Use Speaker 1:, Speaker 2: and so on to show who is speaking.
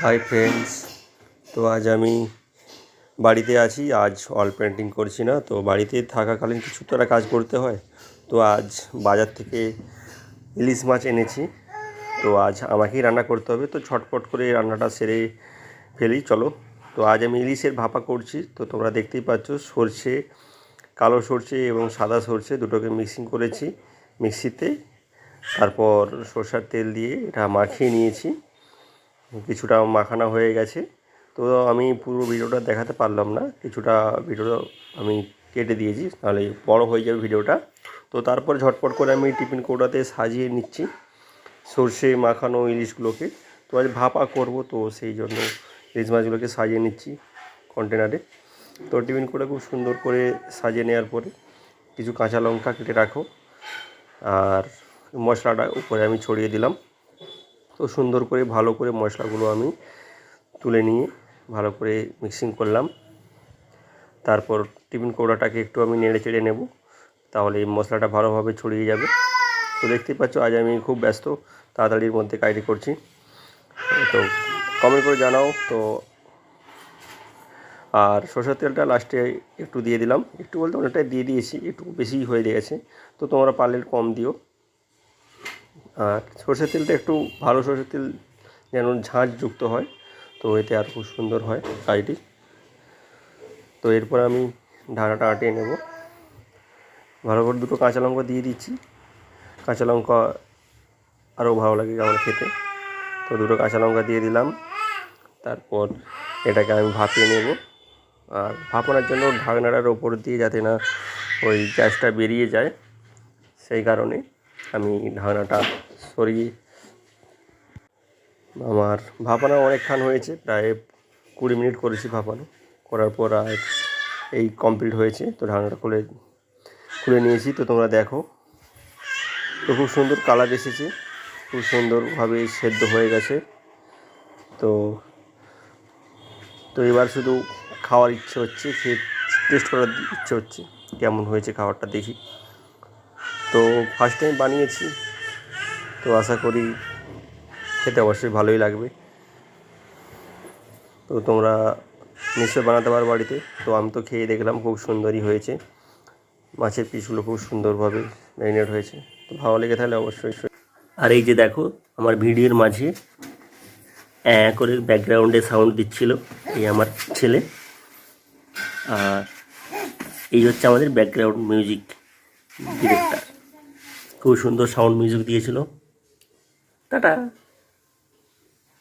Speaker 1: Hi friends. তো আজ আমি বাড়িতে আছি। আজ ওয়াল পেন্টিং করছি না, তো বাড়িতে থাকাকালীন কিছু তো একটা কাজ করতে হয়। তো আজ বাজার থেকে ইলিশ মাছ এনেছি। তো আজ আমাকেই রান্না করতে হবে, তো ছটপট করে রান্নাটা সেরে ফেলি চলো। তো আজ আমি ইলিশের ভাপা করছি। তো তোমরা দেখতেই পাচ্ছ, সরষে, কালো সরষে এবং সাদা সরষে দুটোকে মিক্সিং করেছি মিক্সিতে। তারপর সরষের তেল দিয়ে এটা মাখিয়ে নিয়েছি। কিছুটা মাখানো হয়ে গেছে। তো আমি পুরো ভিডিওটা দেখাতে পারলাম না, কিছুটা ভিডিও আমি কেটে দিয়েছি, নাহলে বড় হয়ে যাবে ভিডিওটা। তো তারপর ঝটপট করে আমি টিফিন কৌটাতে সাজিয়ে নিচ্ছি সর্ষে মাখানো ইলিশগুলোকে। তো আজ ভাপা করব, তো সেই জন্য ইলিশ মাছগুলোকে সাজিয়ে নিচ্ছি কন্টেনারে। তো টিফিন কৌটা খুব সুন্দর করে সাজিয়ে নেওয়ার পরে কিছু কাঁচা লঙ্কা কেটে রাখো, আর মশলাটা উপরে আমি ছড়িয়ে দিলাম। তো সুন্দর করে ভালো করে মশলাগুলো আমি তুলে নিয়ে ভালো করে মিক্সিং করলাম। তারপর টিফিন কৌটাটাকে একটু আমি নেড়ে চেড়ে নেব, তাহলে এই মশলাটা ভালোভাবে ছড়িয়ে যাবে। তো দেখতেই পাচ্ছ আজ আমি খুব ব্যস্ত, তাড়াতাড়ির মধ্যে কাজটি করছি। তো কমেন্ট করে জানাও। তো আর সরষের তেলটা লাস্টে একটু দিয়ে দিলাম, একটু বলতে অনেকটাই দিয়ে দিয়েছি, একটু বেশি হয়ে গেছে। তো তোমরা পারলে কম দিও। আর সরষের তেলটা একটু ভালো সরষের তেল যেন ঝাঁঝযুক্ত হয়, তো এতে আর খুব সুন্দর হয় কাজটি। তো এরপর আমি ঢাকনাটা আটিয়ে নেব। ভালো করে দুটো কাঁচা লঙ্কা দিয়ে দিচ্ছি, কাঁচা লঙ্কা আরও ভালো লাগে আমার খেতে। তো দুটো কাঁচা লঙ্কা দিয়ে দিলাম। তারপর এটাকে আমি ভাপিয়ে নেব। আর ভাপানোর জন্য ঢাকনাটার ওপর দিয়ে যাতে না ওই গ্যাসটা বেরিয়ে যায়, সেই কারণে আমি ঢাকনাটা সরিয়ে। আমার ভাপানো অনেকক্ষণ হয়েছে, প্রায় 20 মিনিট করেছি ভাপানো। করার পর আর এই কমপ্লিট হয়েছে। তো ঢাকনাটা খুলে নিয়েছি। তো তোমরা দেখো, তো খুব সুন্দর কালার এসেছে, খুব সুন্দরভাবে সেদ্ধ হয়ে গেছে। তো তো এবার শুধু খাওয়ার ইচ্ছে হচ্ছে, টেস্ট করার ইচ্ছে হচ্ছে কেমন হয়েছে খাবারটা দেখি। তো ফার্স্ট টাইম বানিয়েছি, তো আশা করি খেতে অবশ্যই ভালোই লাগবে। তো তোমরা নিশ্চয়ই বানাতে পারো বাড়িতে। তো আমি তো খেয়ে দেখলাম, খুব সুন্দরই হয়েছে। মাছের পিসগুলো খুব সুন্দরভাবে ম্যারিনেট হয়েছে। তো ভালো লেগে থাকলে অবশ্যই। আর এই যে দেখো, আমার ভিডিওর মাঝে করে ব্যাকগ্রাউন্ডে সাউন্ড দিচ্ছিল এই আমার ছেলে। আর এই হচ্ছে আমাদের ব্যাকগ্রাউন্ড মিউজিক ডিরেক্টর, খুব সুন্দর সাউন্ড মিউজিক দিয়েছিল। টাটা।